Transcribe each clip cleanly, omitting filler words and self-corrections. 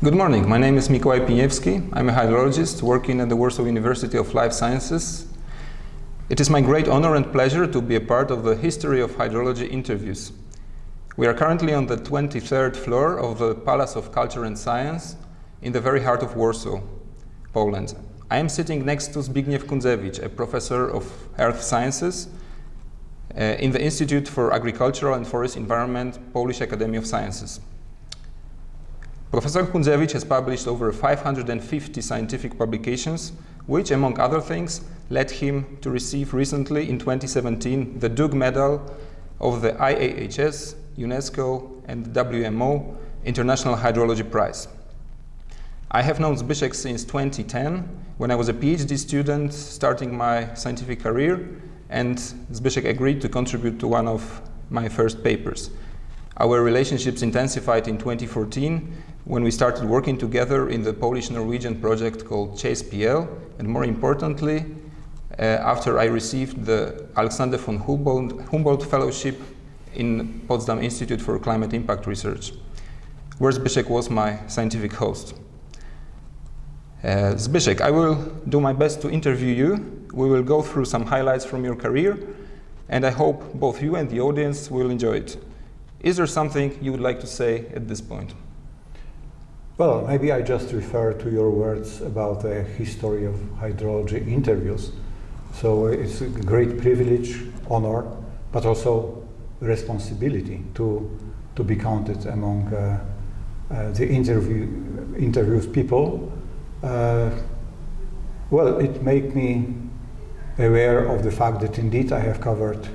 Good morning, my name is Mikołaj Piniewski. I'm a hydrologist working at the Warsaw University of Life Sciences. It is my great honor and pleasure to be a part of the History of Hydrology interviews. We are currently on the 23rd floor of the Palace of Culture and Science in the very heart of Warsaw, Poland. I am sitting next to Zbigniew Kundzewicz, a professor of earth sciences in the Institute for Agricultural and Forest Environment, Polish Academy of Sciences. Professor Kundzewicz has published over 550 scientific publications, which, among other things, led him to receive recently, in 2017, the Dug Medal of the IAHS, UNESCO, and WMO International Hydrology Prize. I have known Zbyszek since 2010, when I was a PhD student starting my scientific career, and Zbyszek agreed to contribute to one of my first papers. Our relationships intensified in 2014 when we started working together in the Polish-Norwegian project called CHASE-PL, and more importantly, after I received the Alexander von Humboldt Fellowship in Poznan Institute for Climate Impact Research, where Zbyszek was my scientific host. Zbyszek, I will do my best to interview you. We will go through some highlights from your career, and I hope both you and the audience will enjoy it. Is there something you would like to say at this point? Well, maybe I just refer to your words about the History of Hydrology interviews. So it's a great privilege, honor, but also responsibility to be counted among the interviews people. Well, it made me aware of the fact that indeed I have covered,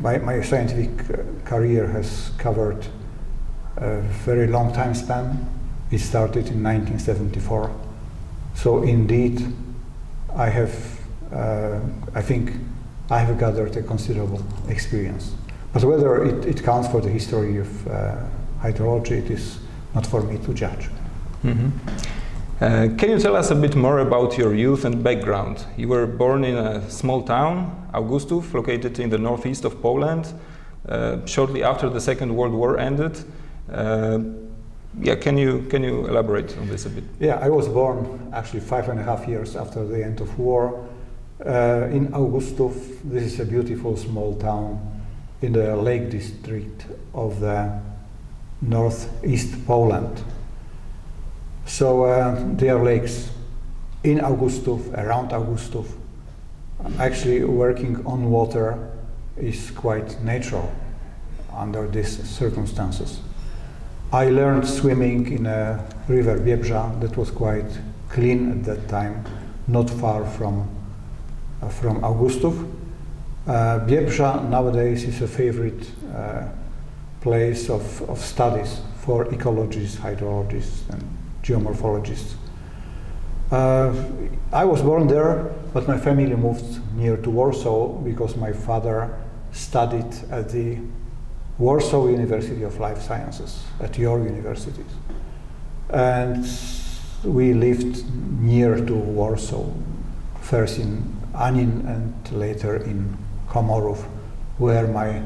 my scientific career has covered a very long time span. It started in 1974. So indeed, I think I have gathered a considerable experience. But whether it counts for the history of hydrology, it is not for me to judge. Mm-hmm. Can you tell us a bit more about your youth and background? You were born in a small town, Augustów, located in the northeast of Poland, shortly after the Second World War ended. Can you elaborate on this a bit? Yeah, I was born actually 5.5 years after the end of war in Augustów. This is a beautiful small town in the Lake District of the northeast Poland. So there are lakes in Augustów, around Augustów. Actually, working on water is quite natural under these circumstances. I learned swimming in a river Biebrza that was quite clean at that time, not far from Augustów. Biebrza nowadays is a favorite place of studies for ecologists, hydrologists, and geomorphologists. I was born there, but my family moved near to Warsaw because my father studied at the Warsaw University of Life Sciences, at your universities. And we lived near to Warsaw, first in Anin and later in Komorów, where my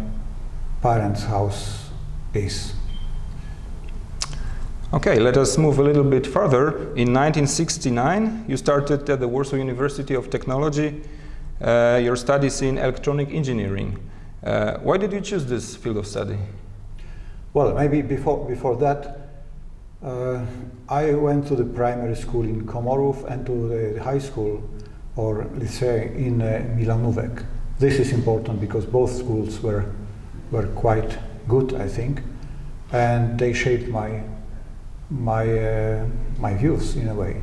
parents' house is. Okay, let us move a little bit further. In 1969, you started at the Warsaw University of Technology your studies in electronic engineering. Why did you choose this field of study? Well, maybe before that, I went to the primary school in Komorów and to the high school or lycée in Milanówek. This is important because both schools were quite good, I think, and they shaped my views in a way.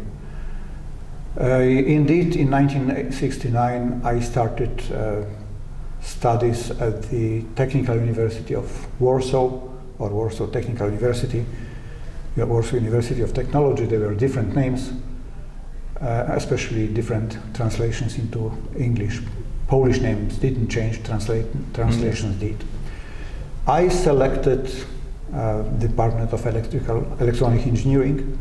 Indeed, in 1969, I started studies at the Technical University of Warsaw, or Warsaw Technical University, Warsaw University of Technology. There were different names, especially different translations into English. Polish names didn't change, translations did. I selected Department of Electronic Engineering,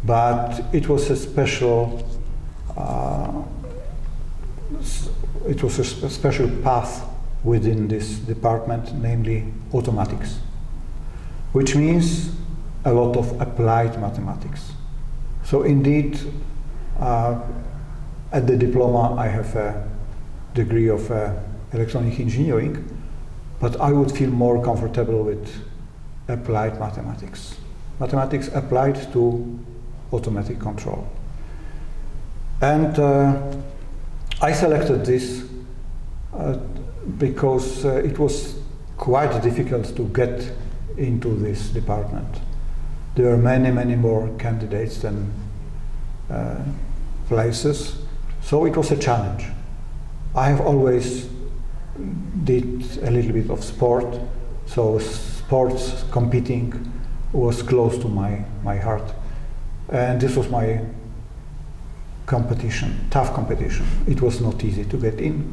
but it was a special path within this department, namely automatics, which means a lot of applied mathematics. So indeed, at the diploma I have a degree of electronic engineering, but I would feel more comfortable with applied mathematics. Mathematics applied to automatic control. And I selected this because it was quite difficult to get into this department. There were many, many more candidates than places, so it was a challenge. I have always did a little bit of sport, so sports competing was close to my heart. And this was my competition, tough competition. It was not easy to get in,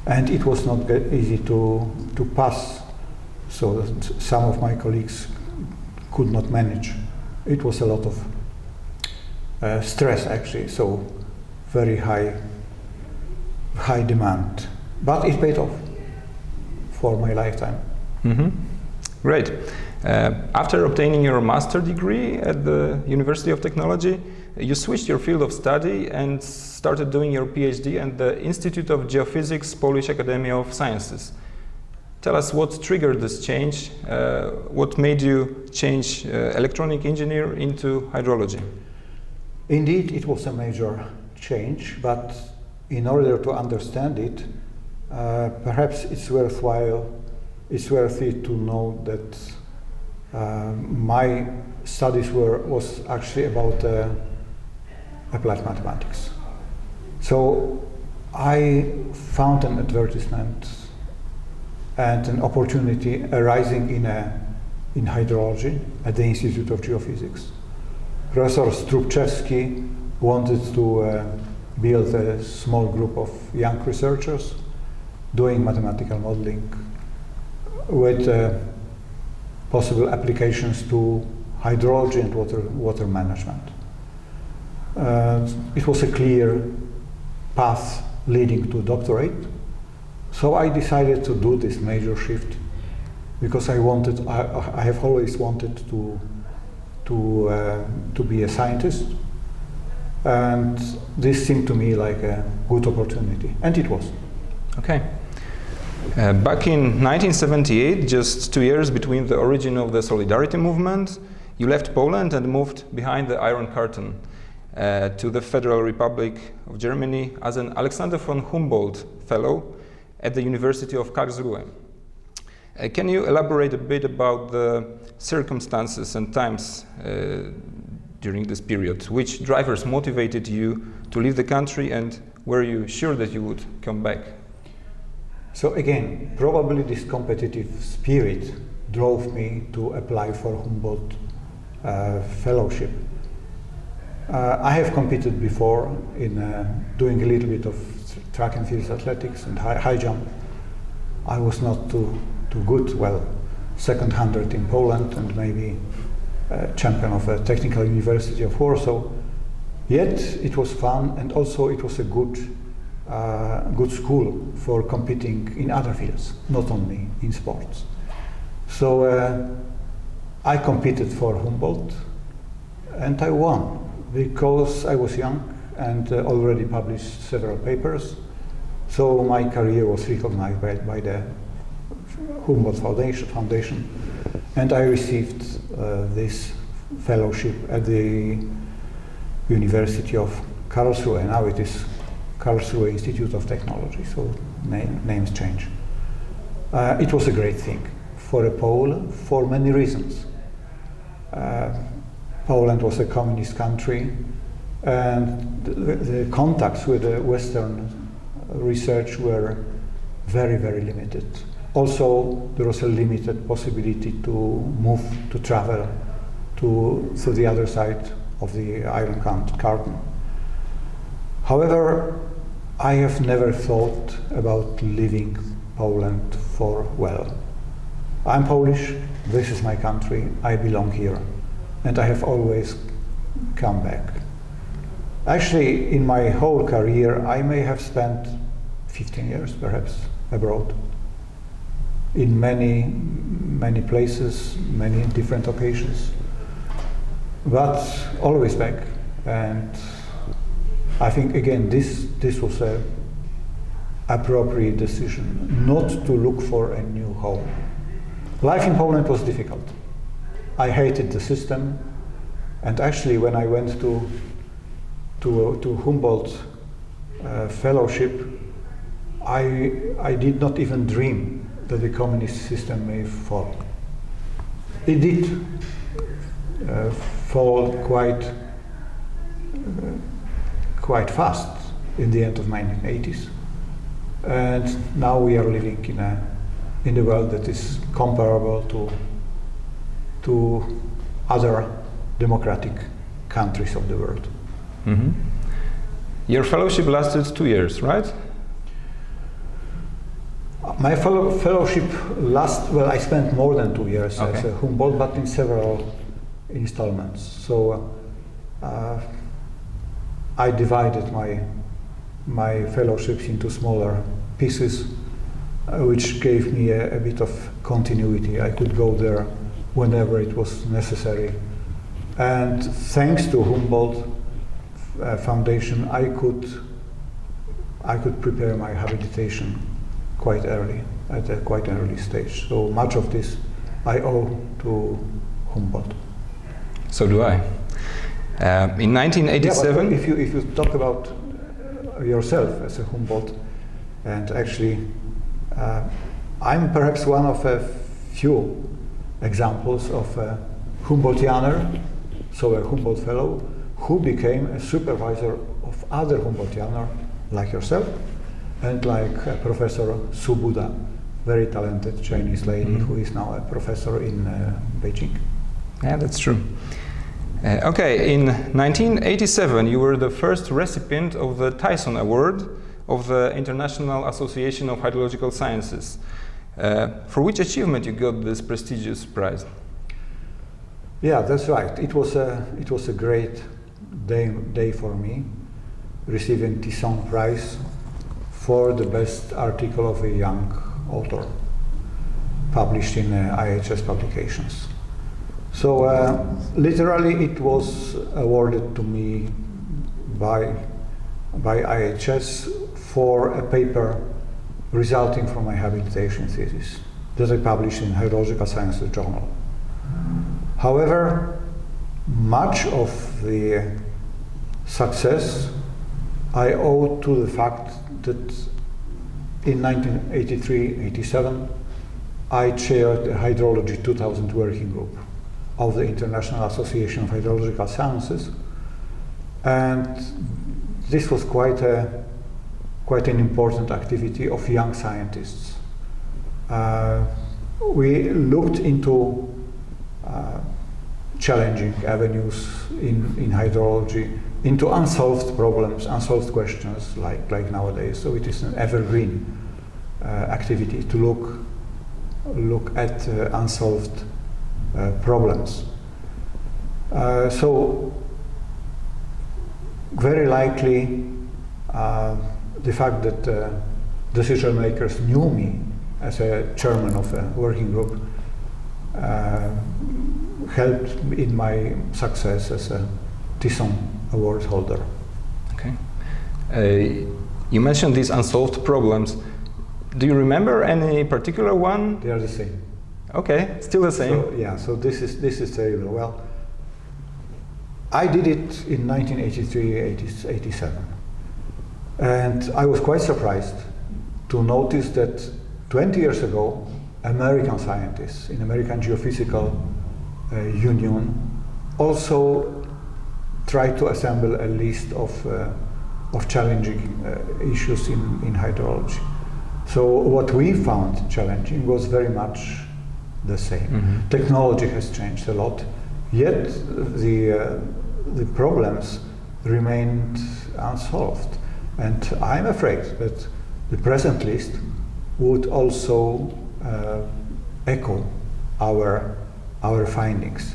and it was not easy to pass, so that some of my colleagues could not manage. It was a lot of stress actually, so very high demand. But it paid off for my lifetime. Mm-hmm. Great. After obtaining your master degree at the University of Technology, you switched your field of study and started doing your PhD at the Institute of Geophysics, Polish Academy of Sciences. Tell us what triggered this change, what made you change electronic engineer into hydrology? Indeed, it was a major change, but in order to understand it, perhaps it's worthy to know that my studies was actually about applied mathematics. So I found an advertisement and an opportunity arising in hydrology at the Institute of Geophysics. Professor Strupczewski wanted to build a small group of young researchers doing mathematical modeling with possible applications to hydrology and water management. It was a clear path leading to doctorate, so I decided to do this major shift because I have always wanted to be a scientist, and this seemed to me like a good opportunity, and it was. Okay. Back in 1978, just 2 years between the origin of the Solidarity movement, you left Poland and moved behind the Iron Curtain to the Federal Republic of Germany as an Alexander von Humboldt Fellow at the University of Karlsruhe. Can you elaborate a bit about the circumstances and times during this period? Which drivers motivated you to leave the country, and were you sure that you would come back? So again, probably this competitive spirit drove me to apply for Humboldt fellowship. I have competed before in doing a little bit of track and field athletics and high jump. I was not too good, well, second 100 in Poland and maybe champion of a technical university of Warsaw. Yet it was fun, and also it was a good school for competing in other fields, not only in sports. So I competed for Humboldt and I won because I was young and already published several papers. So my career was recognized by the Humboldt Foundation, and I received this fellowship at the University of Karlsruhe. Now it is Karlsruhe Institute of Technology, so names change. It was a great thing for a Pole for many reasons. Poland was a communist country, and the contacts with the Western research were very, very limited. Also, there was a limited possibility to travel to the other side of the Iron Curtain. However, I have never thought about leaving Poland for well. I'm Polish, this is my country, I belong here, and I have always come back. Actually, in my whole career, I may have spent 15 years, perhaps, abroad, in many places, many different occasions. but always back. And I think again this was a appropriate decision not to look for a new home. Life in Poland was difficult. I hated the system, and actually when I went to Humboldt fellowship, I did not even dream that the communist system may fall. It did fall quite fast in the end of 1980s, and now we are living in a world that is comparable to other democratic countries of the world. Mm-hmm. Your fellowship lasted 2 years, right? My fellowship I spent more than 2 years as a Humboldt, but in several installments. So I divided my fellowships into smaller pieces, which gave me a bit of continuity. I could go there whenever it was necessary. And thanks to Humboldt Foundation, I could prepare my habilitation quite early, at a quite early stage. So much of this I owe to Humboldt. So do I. In 1987... Yeah, if you talk about yourself as a Humboldt, and actually I'm perhaps one of a few examples of a Humboldtianer, so a Humboldt fellow, who became a supervisor of other Humboldtianer like yourself, and like Professor Su Buda, very talented Chinese lady who is now a professor in Beijing. Yeah, that's true. Okay, in 1987 you were the first recipient of the Tison Award of the International Association of Hydrological Sciences. For which achievement you got this prestigious prize? Yeah, that's right. It was a great day for me, receiving Tison Prize for the best article of a young author, published in IHS publications. So literally it was awarded to me by IHS for a paper resulting from my habilitation thesis that I published in Hydrological Sciences Journal. However, much of the success I owe to the fact that in 1983-87 I chaired the Hydrology 2000 working group of the International Association of Hydrological Sciences, and this was quite an important activity of young scientists. We looked into challenging avenues in hydrology, into unsolved problems, unsolved questions like nowadays. So it is an evergreen activity to look at unsolved problems. So very likely the fact that decision makers knew me as a chairman of a working group helped in my success as a Tison Award holder. Okay. You mentioned these unsolved problems. Do you remember any particular one? They are the same. Okay, still the same. So, yeah, so this is terrible. Well, I did it in 1983-87, and I was quite surprised to notice that 20 years ago, American scientists in American Geophysical Union also tried to assemble a list of challenging issues in hydrology. So what we found challenging was very much the same. Mm-hmm. Technology has changed a lot, yet the problems remained unsolved. And I'm afraid that the present list would also echo our findings.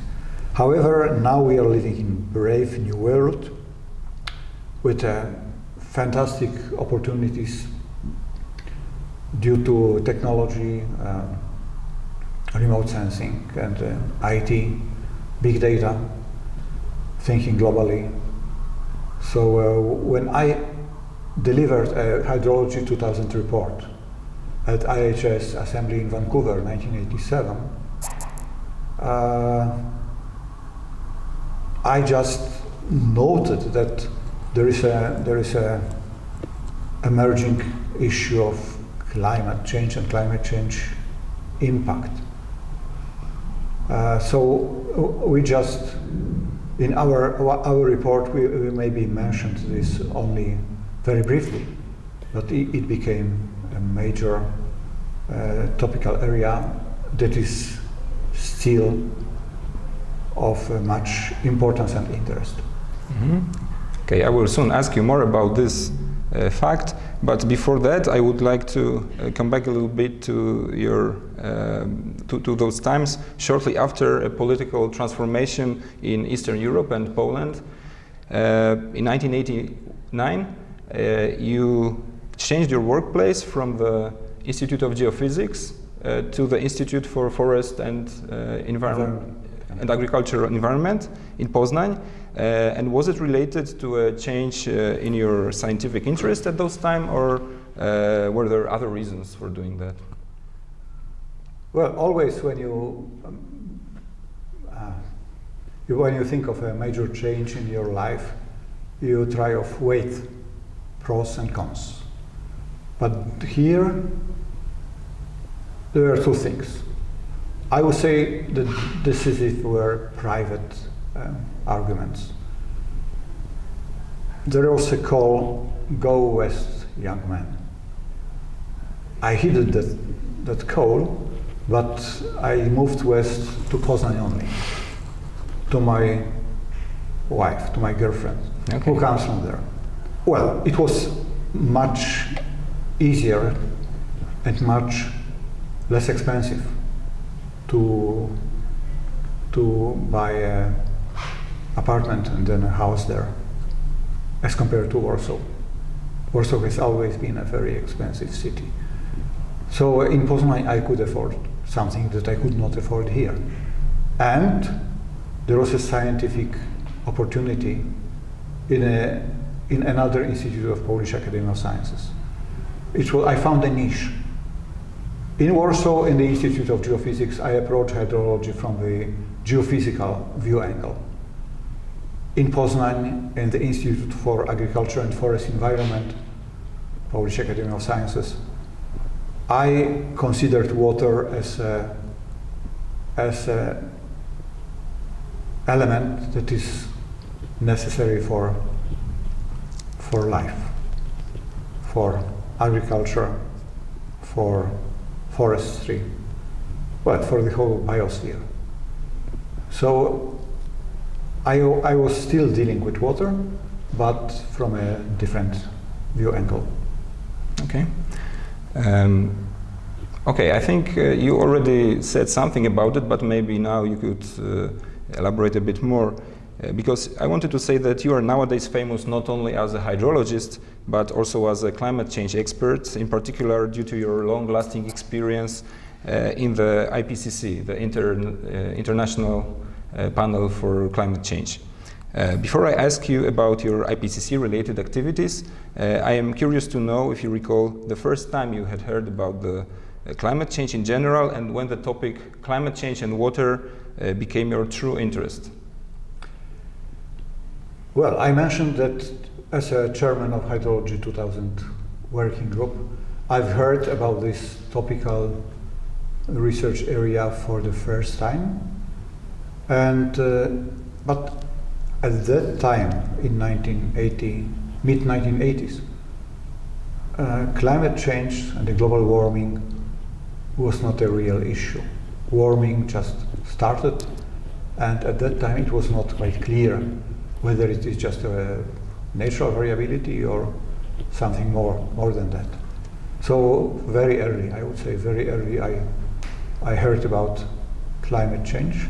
However, now we are living in a brave new world with fantastic opportunities due to technology, remote sensing, and IT, big data. thinking globally. So when I delivered a Hydrology 2000 report at IHS Assembly in Vancouver, 1987, I just noted that there is a emerging issue of climate change and climate change impact. So we just, in our report, we maybe mentioned this only very briefly, but it became a major topical area that is still of much importance and interest. Mm-hmm. Okay, I will soon ask you more about this fact, but before that I would like to come back a little bit to your to those times shortly after a political transformation in Eastern Europe and Poland. In 1989 you changed your workplace from the Institute of Geophysics to the Institute for Forest and Environment and Agricultural Environment in Poznan. And was it related to a change in your scientific interest at those time, or were there other reasons for doing that? Well, always when you think of a major change in your life, you try to weigh pros and cons. But here, there are two things. I would say that decisive were private arguments. There was a call, go west, young man. I heeded that call, but I moved west to Poznan only, to my wife, to my girlfriend, okay, who comes from there. Well, it was much easier and much less expensive to buy an apartment and then a house there as compared to Warsaw. Warsaw has always been a very expensive city. So in Poznan I could afford something that I could not afford here. And there was a scientific opportunity in another institute of Polish Academy of Sciences. I found a niche. In Warsaw, in the Institute of Geophysics, I approached hydrology from the geophysical view angle. In Poznan, in the Institute for Agriculture and Forest Environment, Polish Academy of Sciences, I considered water as a element that is necessary for life, for agriculture, for forestry, well, for the whole biosphere. So I was still dealing with water, but from a different view angle. Okay. Okay, I think you already said something about it, but maybe now you could elaborate a bit more. Because I wanted to say that you are nowadays famous not only as a hydrologist, but also as a climate change expert, in particular due to your long-lasting experience in the IPCC, the International Panel for Climate Change. Before I ask you about your IPCC-related activities, I am curious to know if you recall the first time you had heard about the climate change in general and when the topic climate change and water became your true interest. Well, I mentioned that as a chairman of Hydrology 2000 working group, I've heard about this topical research area for the first time. And but at that time, in mid-1980s, climate change and the global warming was not a real issue. Warming just started, and at that time it was not quite clear whether it is just a natural variability or something more than that. So very early, I would say very early, I heard about climate change.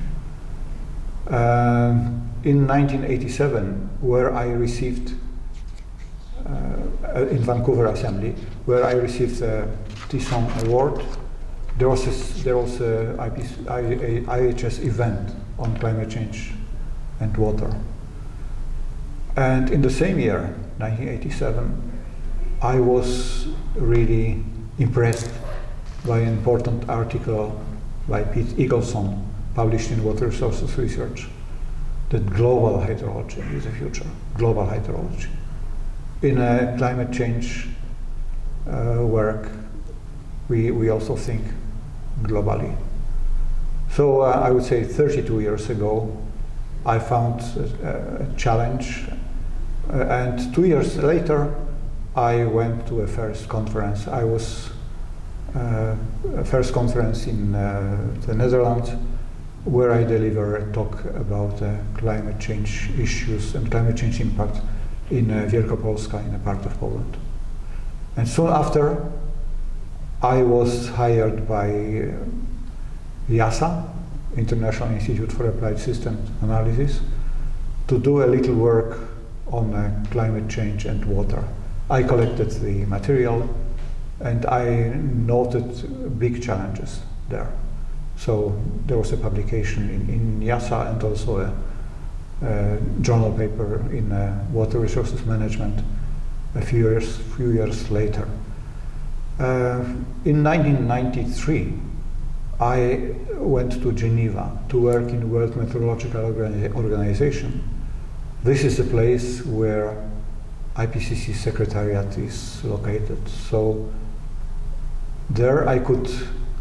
In 1987, where I received, in Vancouver Assembly, where I received the Tison Award, there was a IHS event on climate change and water. And in the same year, 1987, I was really impressed by an important article by Pete Eagleson, published in Water Resources Research, that global hydrology is the future, global hydrology. In a climate change work, we also think globally. So I would say 32 years ago, I found a challenge, and 2 years later, I went to a first conference. I was a first conference in the Netherlands, where I delivered a talk about climate change issues and climate change impact in Wielkopolska, in a part of Poland. And soon after, I was hired by IASA, International Institute for Applied Systems Analysis, to do a little work on climate change and water. I collected the material and I noted big challenges there. So there was a publication in IASA and also a journal paper in Water Resources Management a few years later. In 1993, I went to Geneva to work in World Meteorological Organization. This is the place where IPCC Secretariat is located. So there I could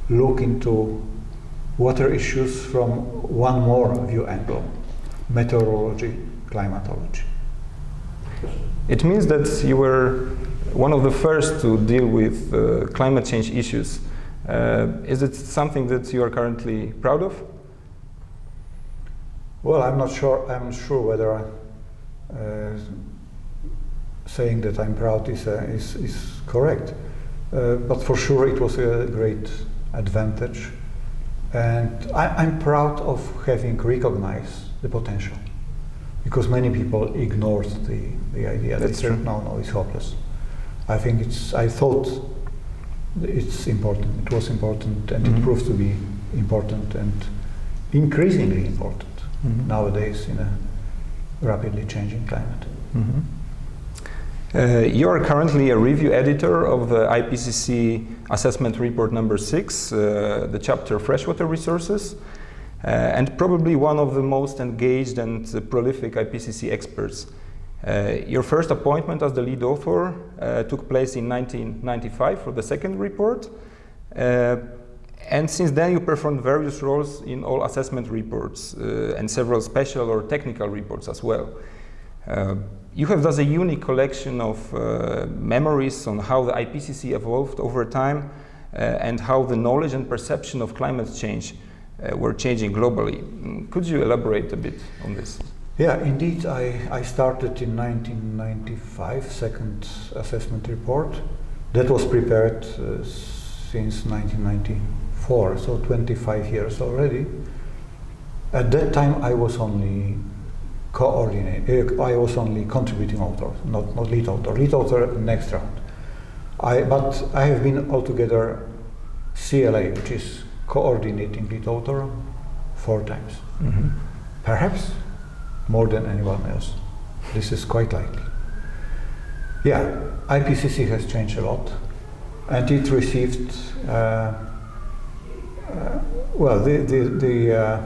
look into water issues from one more view angle: meteorology, climatology. It means that you were one of the first to deal with climate change issues. Is it something that you are currently proud of? Well, I'm not sure. I'm sure whether saying that I'm proud is correct, but for sure it was a great advantage, and I'm proud of having recognized the potential, because many people ignored the idea. That's they true. said, no, it's hopeless. I think I thought it's important. It was important, and it proved to be important and increasingly important nowadays in a rapidly changing climate. You are currently a review editor of the IPCC Assessment Report number 6, the chapter Freshwater Resources, and probably one of the most engaged and prolific IPCC experts. Your first appointment as the lead author took place in 1995 for the second report, and since then you performed various roles in all assessment reports and several special or technical reports as well. You have thus a unique collection of memories on how the IPCC evolved over time and how the knowledge and perception of climate change were changing globally. Could you elaborate a bit on this? Yeah, indeed, I started in 1995, second assessment report. That was prepared since 1994, so 25 years already. At that time, I was only I was only contributing author, not lead author. Lead author next round. But I have been altogether CLA, which is coordinating lead author, 4 times. Perhaps more than anyone else. This is quite likely. Yeah, IPCC has changed a lot, and it received the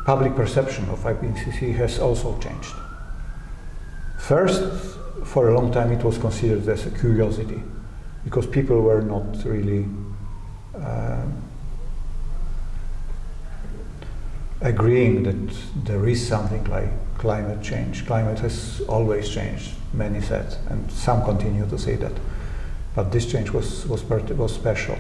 public perception of IPCC has also changed. First, for a long time it was considered as a curiosity, because people were not really agreeing that there is something like climate change. Climate has always changed, many said, and some continue to say that. But this change was special.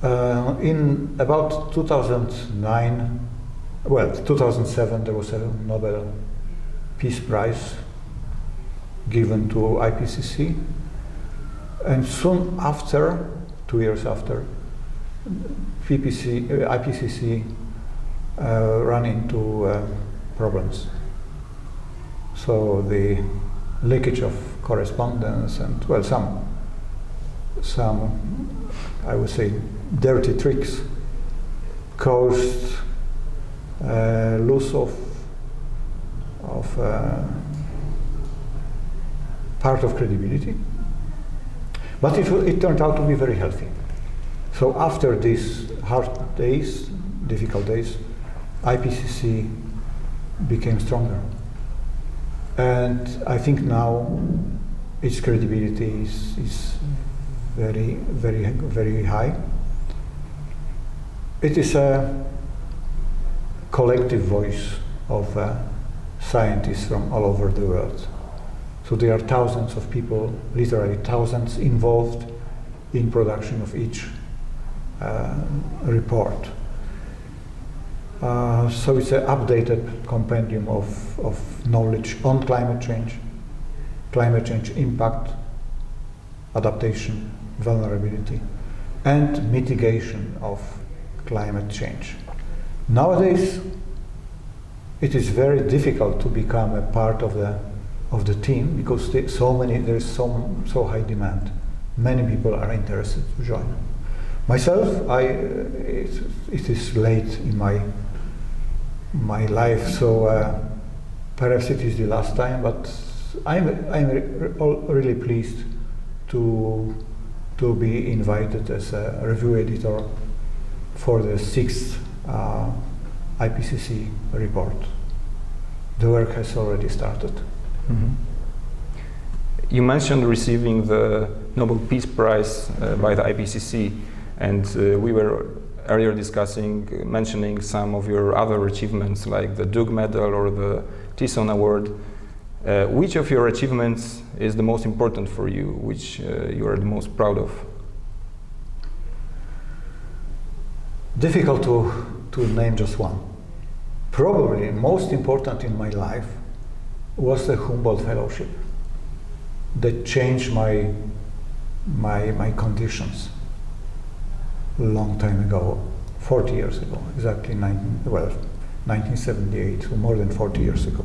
In about 2007, there was a Nobel Peace Prize given to IPCC, and soon after, 2 years after, IPCC ran into problems. So the leakage of correspondence and, well, some I would say dirty tricks caused loss of part of credibility. But it turned out to be very healthy. So after these hard days, difficult days, IPCC became stronger. And I think now its credibility is very, very, very high. It is a collective voice of scientists from all over the world. So there are thousands of people, literally thousands, involved in production of each report. So it's an updated compendium of knowledge on climate change impact, adaptation, vulnerability, and mitigation of climate change. Nowadays, it is very difficult to become a part of the team because there is so high demand. Many people are interested to join. Myself, it is late in my life, so perhaps it is the last time, but I'm really pleased to be invited as a review editor for the 6th IPCC report. The work has already started. Mm-hmm. You mentioned receiving the Nobel Peace Prize by the IPCC, and we were earlier mentioning some of your other achievements like the Dug Medal or the Tison Award. Which of your achievements is the most important for you, which you are the most proud of? Difficult to name just one. Probably most important in my life was the Humboldt Fellowship that changed my conditions a long time ago, 40 years ago, exactly 1978, so more than 40 years ago.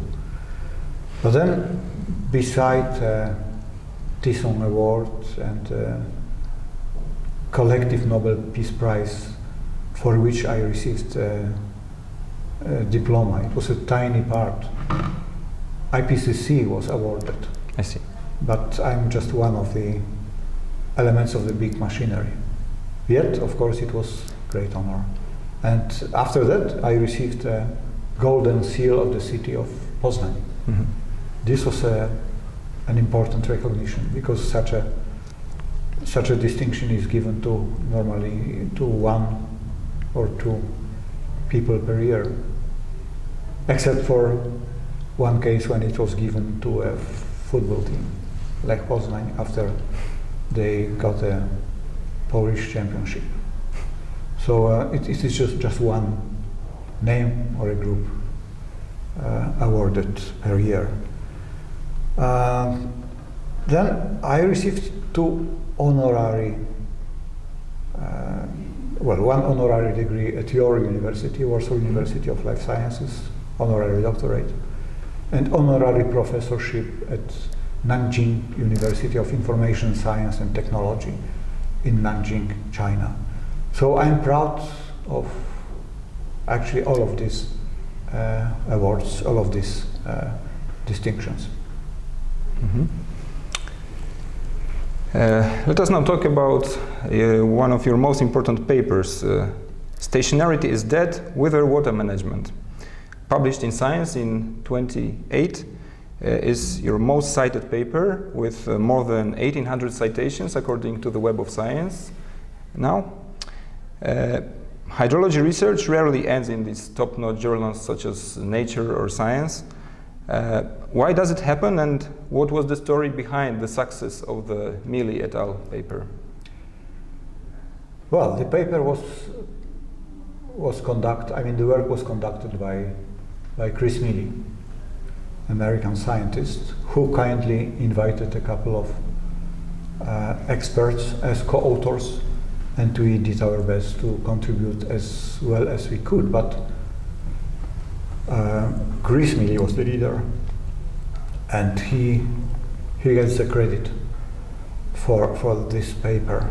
But then, beside Tison Award and collective Nobel Peace Prize, for which I received a diploma, it was a tiny part. IPCC was awarded. I see. But I'm just one of the elements of the big machinery. Yet, of course, it was a great honor. And after that, I received a golden seal of the city of Poznan. Mm-hmm. This was an important recognition because such a distinction is given normally to 1 or 2 people per year, except for one case when it was given to a football team, like Poznan, after they got a Polish championship. So it is just one name or a group awarded per year. Then I received 2 honorary, one honorary degree at your university, Warsaw University of Life Sciences, honorary doctorate, and honorary professorship at Nanjing University of Information Science and Technology in Nanjing, China. So I'm proud of actually all of these awards, all of these distinctions. Mm-hmm. Let us now talk about one of your most important papers, Stationarity is Dead, Weather Water Management. Published in Science in 2008, is your most cited paper with more than 1,800 citations according to the Web of Science. Now, hydrology research rarely ends in these top-notch journals such as Nature or Science. Why does it happen, and what was the story behind the success of the Mealy et al. Paper? Well, the paper was conducted, the work was conducted by Chris Mealy, American scientist, who kindly invited a couple of experts as co-authors, and we did our best to contribute as well as we could. But Chris Mealy was the leader, and he gets the credit for this paper.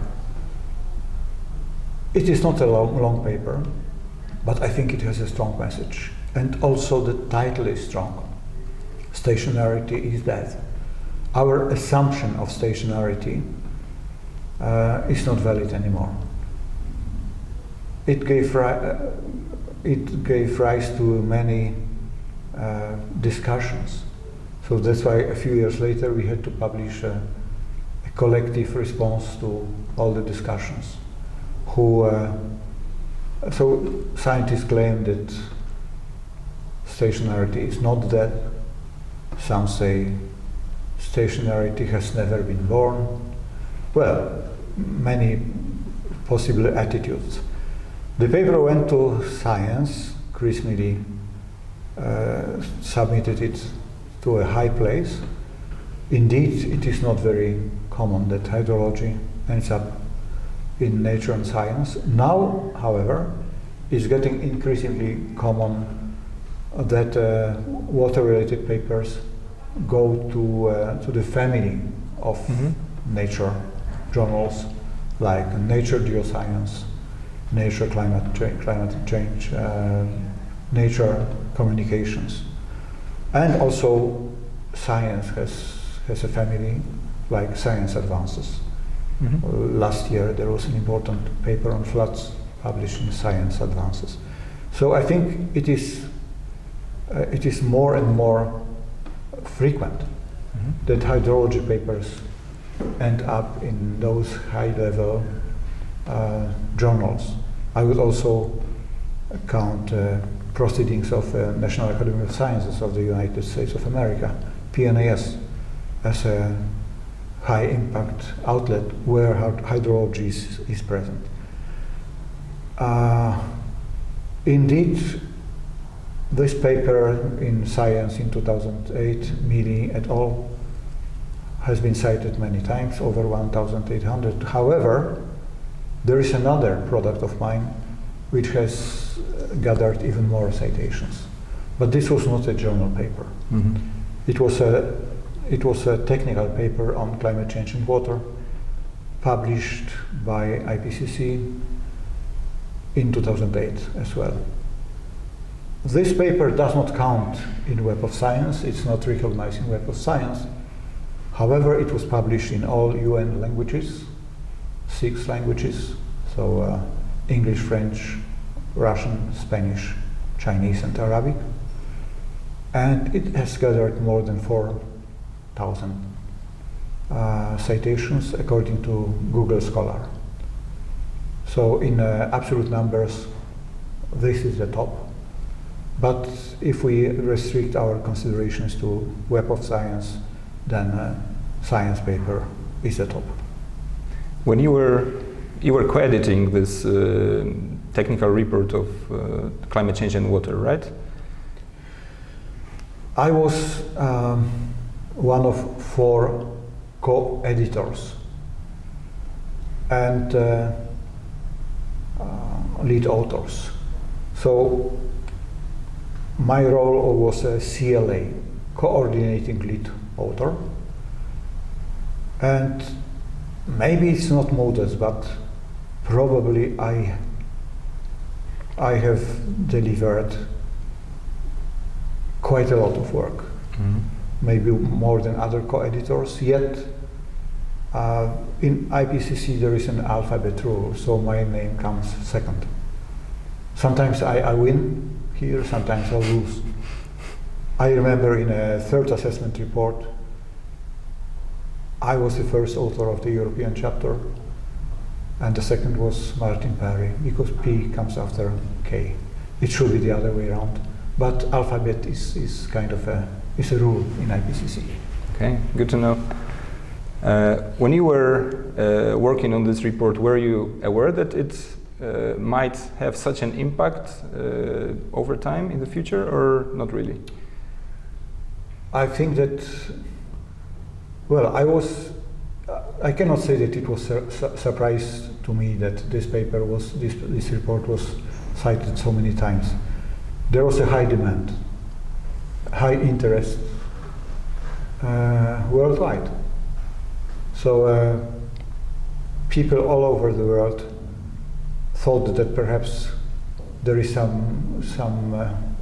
It is not a long paper, but I think it has a strong message, and also the title is strong. Stationarity is dead. our assumption of stationarity is not valid anymore. It gave rise to many discussions. So that's why a few years later we had to publish a collective response to all the discussions. So scientists claim that stationarity is not dead. Some say stationarity has never been born. Well, many possible attitudes. The paper went to Science. Chris Mealy submitted it to a high place. Indeed, it is not very common that hydrology ends up in Nature and Science. Now, however, it's getting increasingly common that water-related papers go to the family of nature journals like Nature Geoscience, Nature Climate Change, Nature Communications. And also Science has a family like Science Advances. Last year there was an important paper on floods published in Science Advances. So I think it is more and more frequent that hydrology papers end up in those high-level journals. I would also count proceedings of National Academy of Sciences of the United States of America, PNAS, as a high-impact outlet where hydrology is present. Indeed, this paper in Science in 2008, Mealy et al., has been cited many times, over 1,800. However, there is another product of mine which has gathered even more citations. But this was not a journal paper. It was a technical paper on climate change and water, published by IPCC in 2008 as well. This paper does not count in Web of Science. It's not recognized in Web of Science. However, it was published in all UN languages, 6 languages, so English, French, Russian, Spanish, Chinese, and Arabic. And it has gathered more than 4,000 citations according to Google Scholar. So in absolute numbers, this is the top. But if we restrict our considerations to Web of Science, then science paper is the top. When you were co-editing this technical report of climate change and water, right? I was one of 4 co-editors and lead authors. So my role was a CLA, coordinating lead author. And maybe it's not modest, but probably I have delivered quite a lot of work, maybe more than other co-editors. Yet in IPCC there is an alphabet rule, so my name comes second. Sometimes I win here, sometimes I lose. I remember in a 3rd assessment report, I was the first author of the European chapter, and the second was Martin Perry, because P comes after K. It should be the other way around, but alphabet is kind of a rule in IPCC. Okay, good to know. When you were working on this report, were you aware that it might have such an impact over time in the future, or not really? I think that, well, I cannot say that it was a surprise to me that this report was cited so many times. There was a high demand, high interest worldwide. So people all over the world thought that perhaps there is some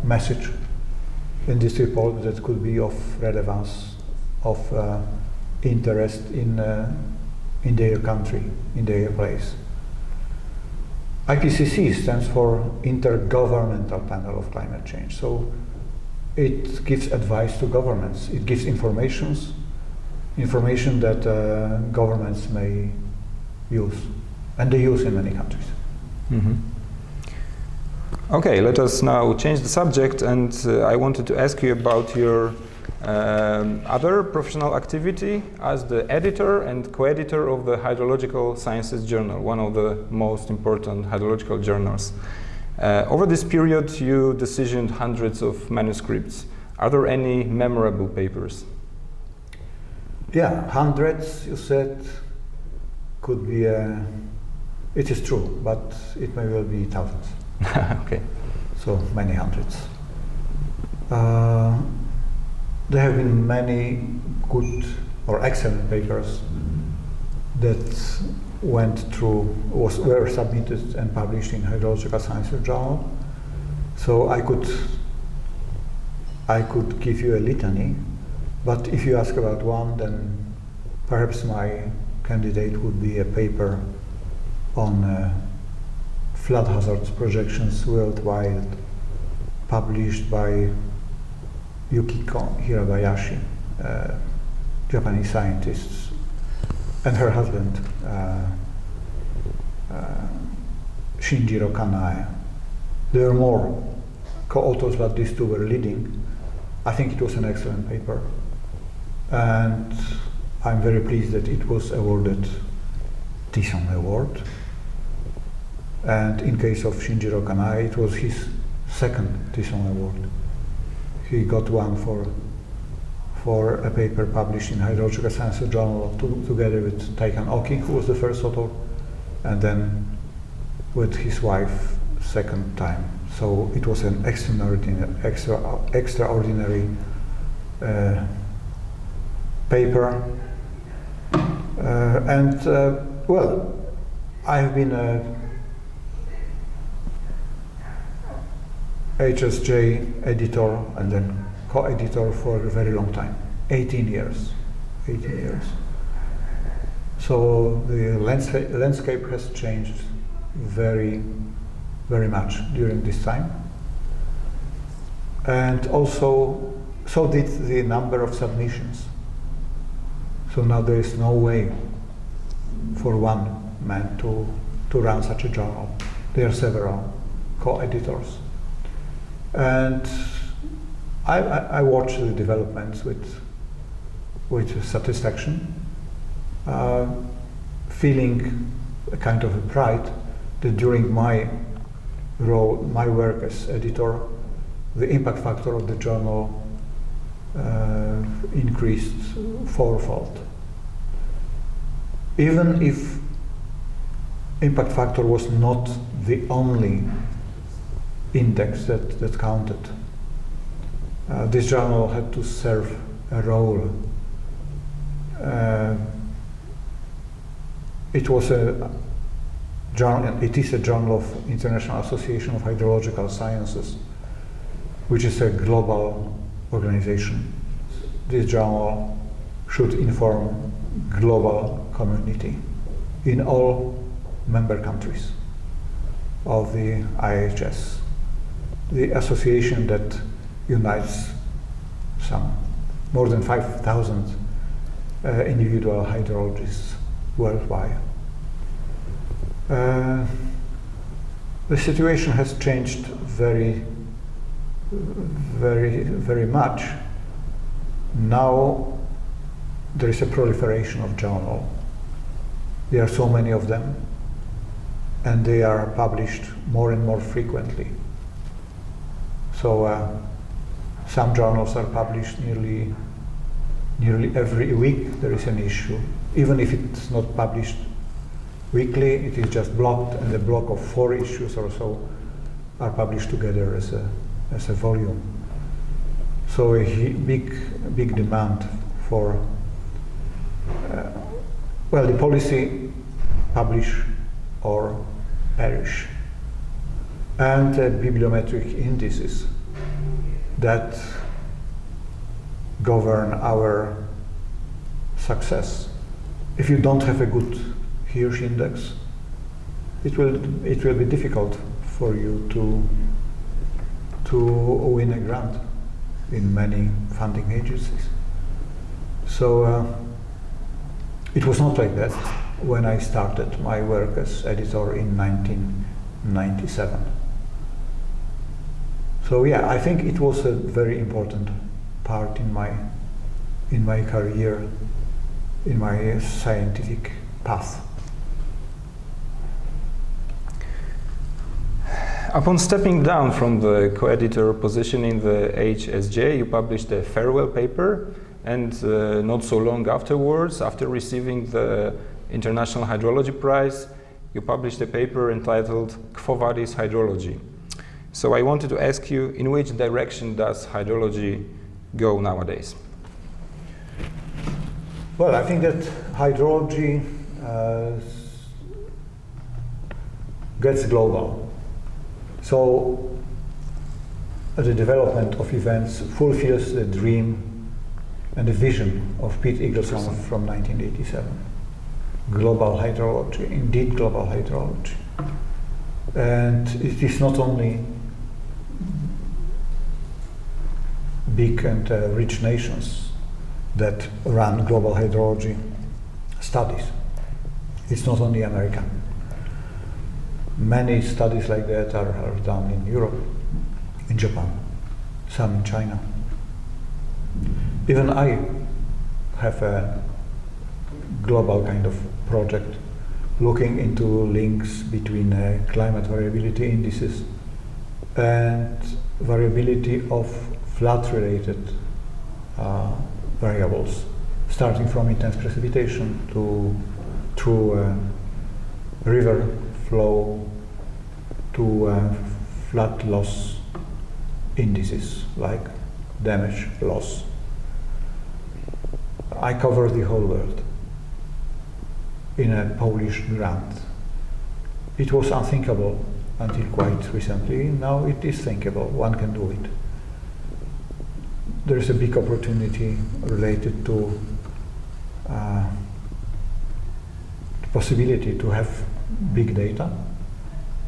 message in this report that could be of relevance, of interest in their country, in their place. IPCC stands for Intergovernmental Panel of Climate Change. So it gives advice to governments. It gives information that governments may use, and they use in many countries. Mm-hmm. Okay, let us now change the subject, and I wanted to ask you about your other professional activity as the editor and co-editor of the Hydrological Sciences Journal, one of the most important hydrological journals. Over this period, you decisioned hundreds of manuscripts. Are there any memorable papers? Yeah, hundreds, you said, could be, it is true, but it may well be thousands. Okay. So many hundreds. There have been many good or excellent papers that were submitted and published in Hydrological Sciences Journal. So I could give you a litany, but if you ask about one, then perhaps my candidate would be a paper on flood hazards projections worldwide, published by Yukiko Hirabayashi, Japanese scientist, and her husband, Shinjiro Kanae. There were more co-authors, but these two were leading. I think it was an excellent paper, and I'm very pleased that it was awarded Tison Award. And in case of Shinjiro Kanae, it was his second Tison Award. He got one for a paper published in Hydrological Sciences Journal together with Taikan Oki, who was the first author, and then with his wife second time. So it was an extraordinary paper. Well, I have been a HSJ editor and then co-editor for a very long time, 18 years. So the landscape has changed very, very much during this time. And also, so did the number of submissions. So now there is no way for one man to run such a journal. There are several co-editors. And I watch the developments with satisfaction, feeling a kind of a pride that during my work as editor, the impact factor of the journal increased fourfold. Even if impact factor was not the only index that counted, this journal had to serve a role. It is a journal of International Association of Hydrological Sciences, which is a global organization. This journal should inform global community in all member countries of the IHS, the association that unites more than 5,000 individual hydrologists worldwide. The situation has changed very, very, very much. Now there is a proliferation of journals. There are so many of them, and they are published more and more frequently. So some journals are published nearly every week. There is an issue. Even if it's not published weekly, it is just blocked, and a block of 4 issues or so are published together as a volume. So a big demand for the policy, publish or perish, and bibliometric indices that govern our success. If you don't have a good Hirsch index, it will be difficult for you to win a grant in many funding agencies. So it was not like that when I started my work as editor in 1997. So yeah, I think it was a very important part in my career, in my scientific path. Upon stepping down from the co-editor position in the HSJ, you published a farewell paper, and not so long afterwards, after receiving the International Hydrology Prize, you published a paper entitled Quo Vadis Hydrology. So I wanted to ask you, in which direction does hydrology go nowadays? Well, I think that hydrology gets global. So the development of events fulfills the dream and the vision of Pete Eagleson from 1987. Global hydrology, indeed global hydrology. And it is not only big and rich nations that run global hydrology studies. It's not only America. Many studies like that are done in Europe, in Japan, some in China. Even I have a global kind of project looking into links between climate variability indices and variability of flood-related variables, starting from intense precipitation through river flow to flood loss indices like damage loss. I cover the whole world in a Polish grant. It was unthinkable until quite recently. Now it is thinkable. One can do it. There is a big opportunity related to the possibility to have big data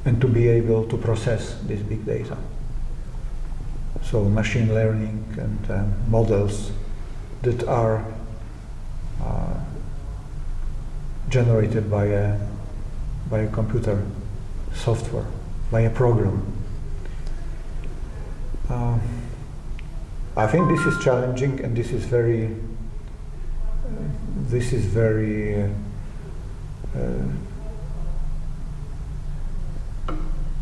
and to be able to process this big data. So machine learning and models that are generated by a computer software, by a program. I think this is challenging, and this is very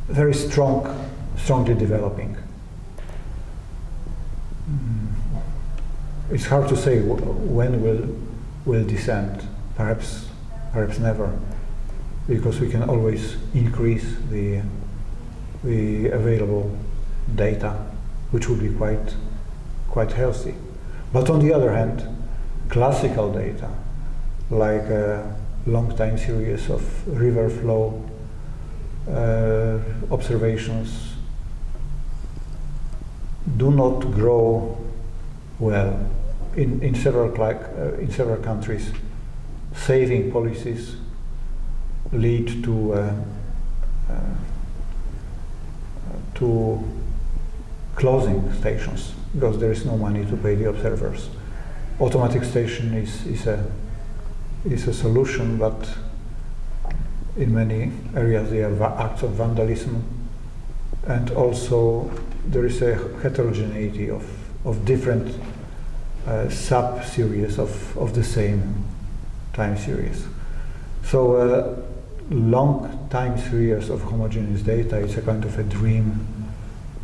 very strongly developing. It's hard to say when will this end. Perhaps never, because we can always increase the available data, which would be quite healthy. But on the other hand, classical data, like a long time series of river flow observations, do not grow well in several countries. Saving policies lead to closing stations because there is no money to pay the observers. Automatic station is a solution, but in many areas they are acts of vandalism, and also there is a heterogeneity of different sub-series of the same time series. So long time series of homogeneous data is a kind of a dream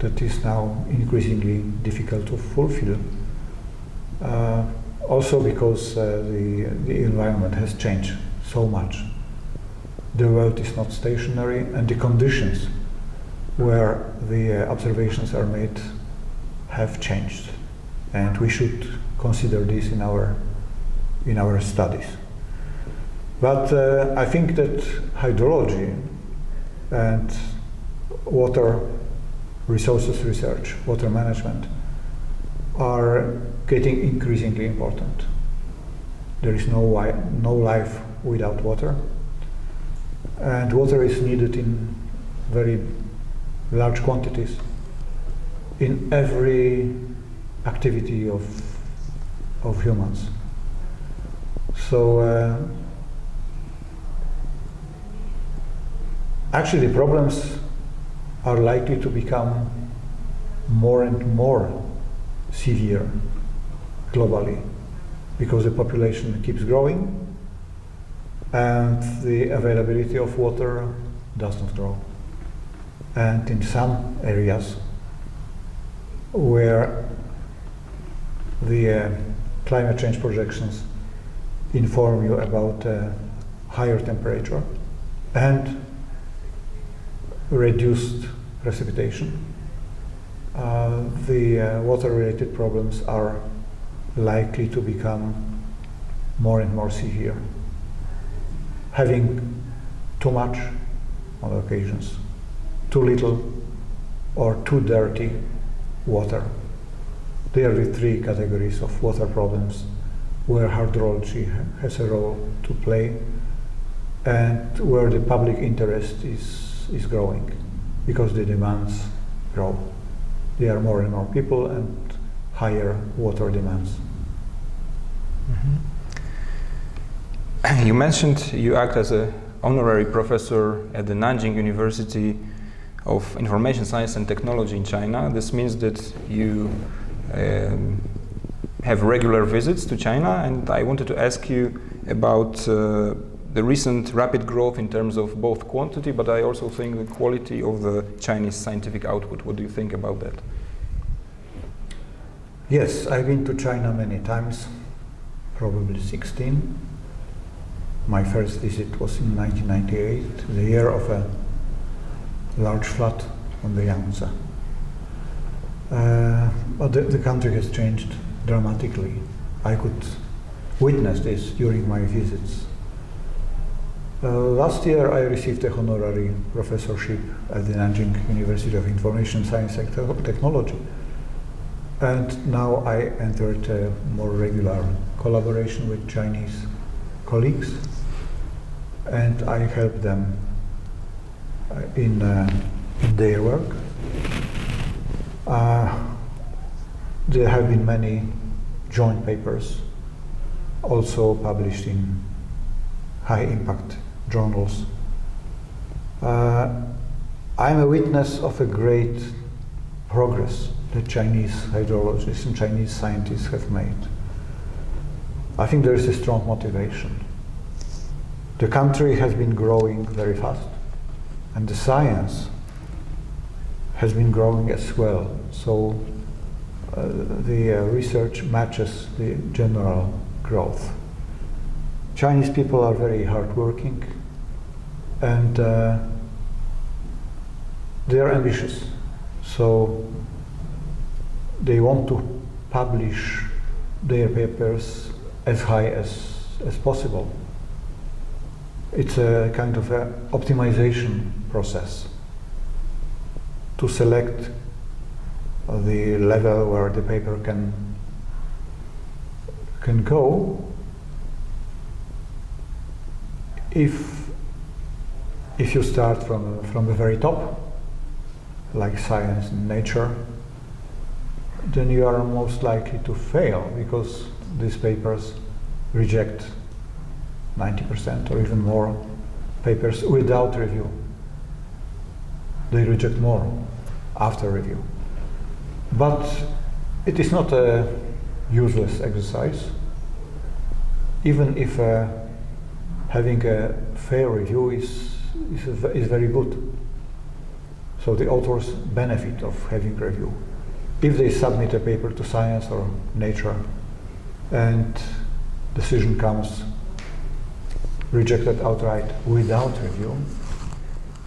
that is now increasingly difficult to fulfill. Also because the environment has changed so much. The world is not stationary, and the conditions where the observations are made have changed, and we should consider this in our studies. But I think that hydrology and water resources research, water management, are getting increasingly important. There is no life without water. And water is needed in very large quantities in every activity of humans. So actually the problems are likely to become more and more severe globally because the population keeps growing and the availability of water does not grow. And in some areas where the climate change projections inform you about higher temperature and reduced precipitation, the water-related problems are likely to become more and more severe. Having too much on occasions, too little or too dirty water. They are the three categories of water problems where hydrology has a role to play and where the public interest is growing because the demands grow. There are more and more people and higher water demands. Mm-hmm. You mentioned you act as an honorary professor at the Nanjing University of Information Science and Technology in China. This means that you have regular visits to China, and I wanted to ask you about the recent rapid growth in terms of both quantity, but I also think the quality of the Chinese scientific output. What do you think about that? Yes, I've been to China many times, probably 16. My first visit was in 1998, the year of a large flood on the Yangtze. But the country has changed dramatically. I could witness this during my visits. Last year I received a honorary professorship at the Nanjing University of Information Science and Technology. And now I entered a more regular collaboration with Chinese colleagues, and I help them in their work. There have been many joint papers also published in high impact journals. I'm a witness of a great progress that Chinese hydrologists and Chinese scientists have made. I think there is a strong motivation. The country has been growing very fast, and the science has been growing as well. So the research matches the general growth. Chinese people are very hardworking, and they are ambitious. So they want to publish their papers as high as possible. It's a kind of a optimization process to select the level where the paper can go. If you start from the very top, like science and nature, then you are most likely to fail because these papers reject 90% or even more papers without review. They reject more after review. But it is not a useless exercise. Even if having a fair review is very good. So the authors benefit of having review. If they submit a paper to Science or Nature and decision comes rejected outright without review,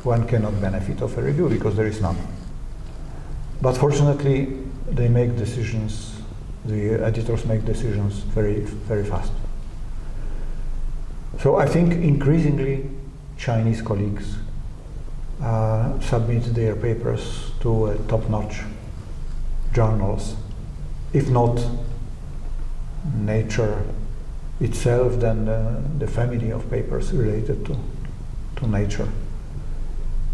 one cannot benefit of a review because there is none. But fortunately, they make decisions, the editors make decisions very, very fast. So I think increasingly Chinese colleagues submit their papers to top-notch journals, if not Nature itself than the family of papers related to nature.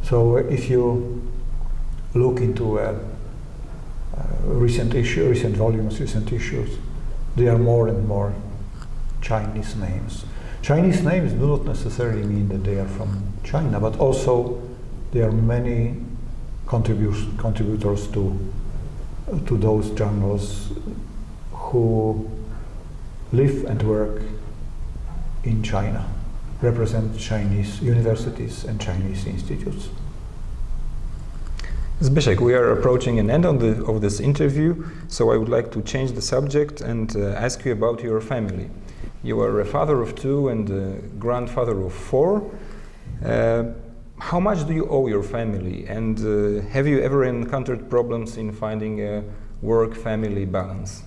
So if you look into recent volumes, recent issues, there are more and more Chinese names. Chinese names do not necessarily mean that they are from China, but also there are many contributors to those journals who live and work in China, represent Chinese universities and Chinese institutes. Zbigniew, we are approaching an end of this interview, so I would like to change the subject and ask you about your family. You are a father of 2 and a grandfather of 4. How much do you owe your family, and have you ever encountered problems in finding a work-family balance?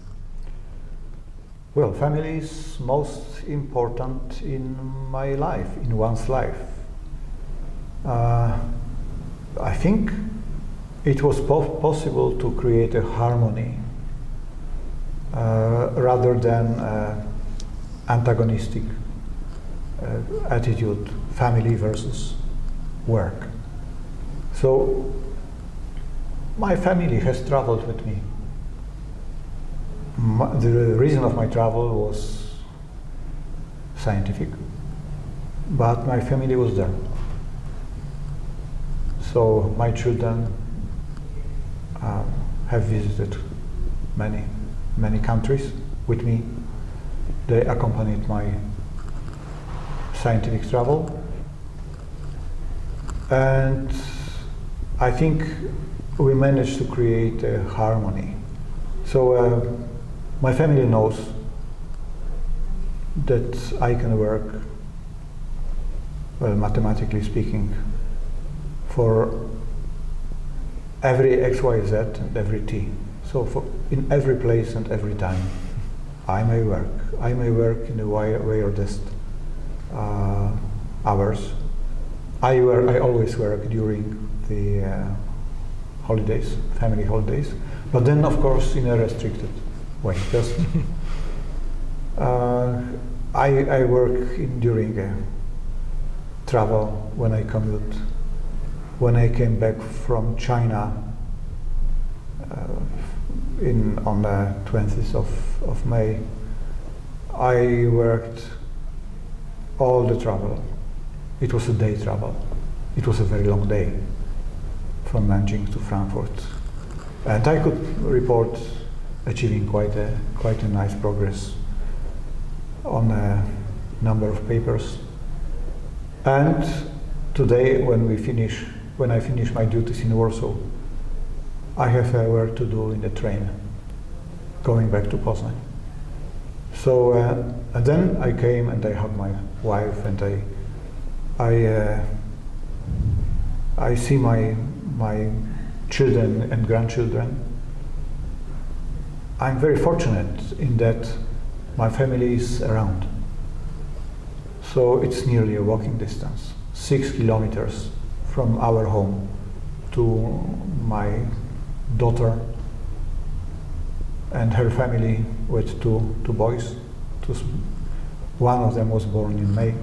Well, family is most important in my life, in one's life. I think it was possible to create a harmony rather than antagonistic attitude, family versus work. So my family has traveled with me. The reason of my travel was scientific, but my family was there. So my children have visited many countries with me. They accompanied my scientific travel, and I think we managed to create a harmony. So my family knows that I can work, well, mathematically speaking, for every X, Y, Z and every T. So in every place and every time, I may work. I may work in the weirdest hours. I always work during the holidays, family holidays, but then of course in a restricted way. Just I work during travel when I commute. When I came back from China on the 20th of May, I worked all the travel. It was a day travel. It was a very long day from Nanjing to Frankfurt, and I could report achieving quite a nice progress on a number of papers. And today, when I finish my duties in Warsaw, I have work to do in the train going back to Poznan. So and then I came and I hugged my wife, and I see my children and grandchildren. I'm very fortunate in that my family is around. So it's nearly a walking distance, 6 kilometers from our home to my daughter and her family with two boys. One of them was born in May.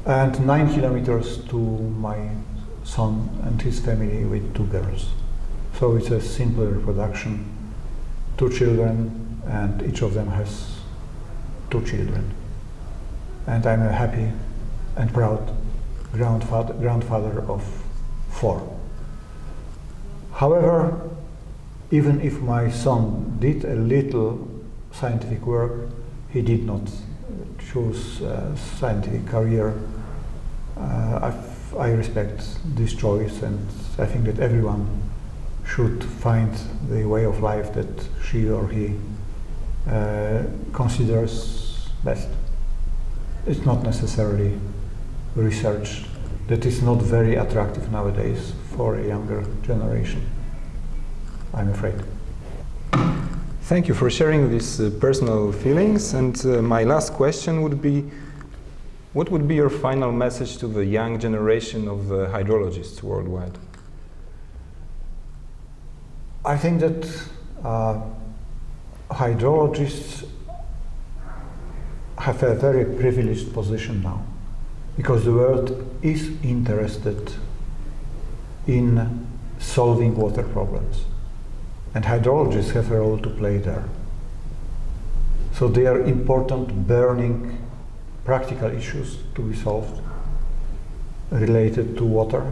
And 9 kilometers to my son and his family with 2 girls. So it's a simple reproduction, 2 children, and each of them has 2 children. And I'm a happy and proud grandfather of 4. However, even if my son did a little scientific work, he did not choose a scientific career. I respect this choice, and I think that everyone should find the way of life that she or he considers best. It's not necessarily research that is not very attractive nowadays for a younger generation, I'm afraid. Thank you for sharing these personal feelings, and my last question would be, what would be your final message to the young generation of hydrologists worldwide? I think that hydrologists have a very privileged position now, because the world is interested in solving water problems, and hydrologists have a role to play there. So they are important, burning, practical issues to be solved related to water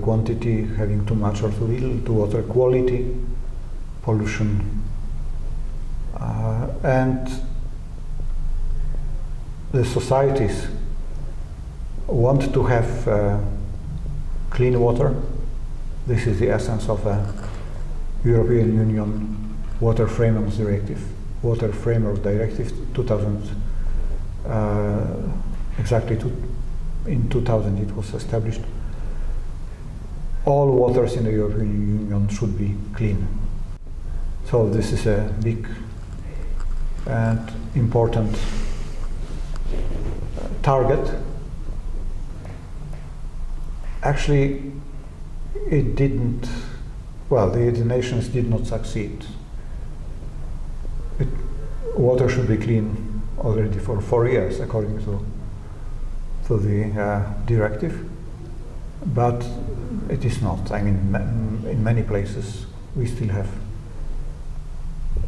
quantity, having too much or too little, to water quality, pollution, and the societies want to have clean water. This is the essence of a European Union Water Framework Directive. 2000, in 2000 it was established. All waters in the European Union should be clean. So this is a big and important target. Actually, it didn't, well, the nations did not succeed. Water should be clean already for 4 years, according to the directive, but it is not. I mean, in many places we still have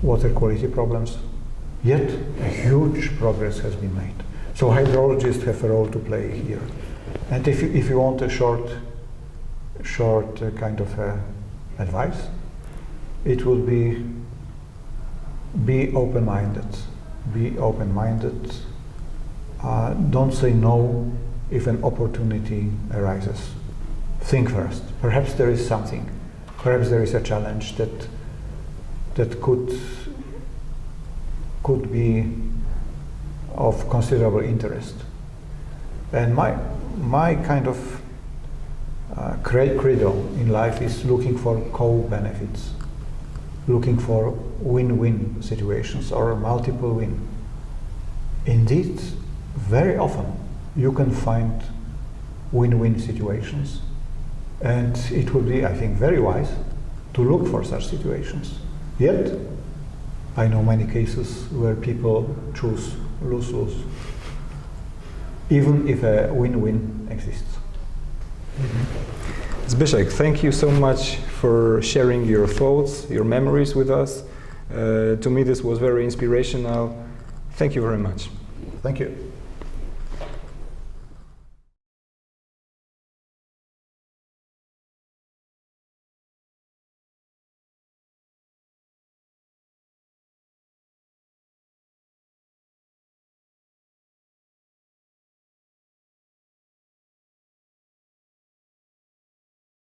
water quality problems, yet a huge progress has been made. So hydrologists have a role to play here. And if you want a short kind of advice, it would be open-minded. Be open-minded. Don't say no if an opportunity arises. Think first. Perhaps there is something. Perhaps there is a challenge that could be of considerable interest. And my kind of credo in life is looking for co-benefits, looking for win-win situations or multiple win. Indeed, very often you can find win-win situations, and it would be, I think, very wise to look for such situations. Yet, I know many cases where people choose lose-lose, even if a win-win exists. Zbigniew, thank you so much for sharing your thoughts, your memories with us. To me, this was very inspirational. Thank you very much. Thank you.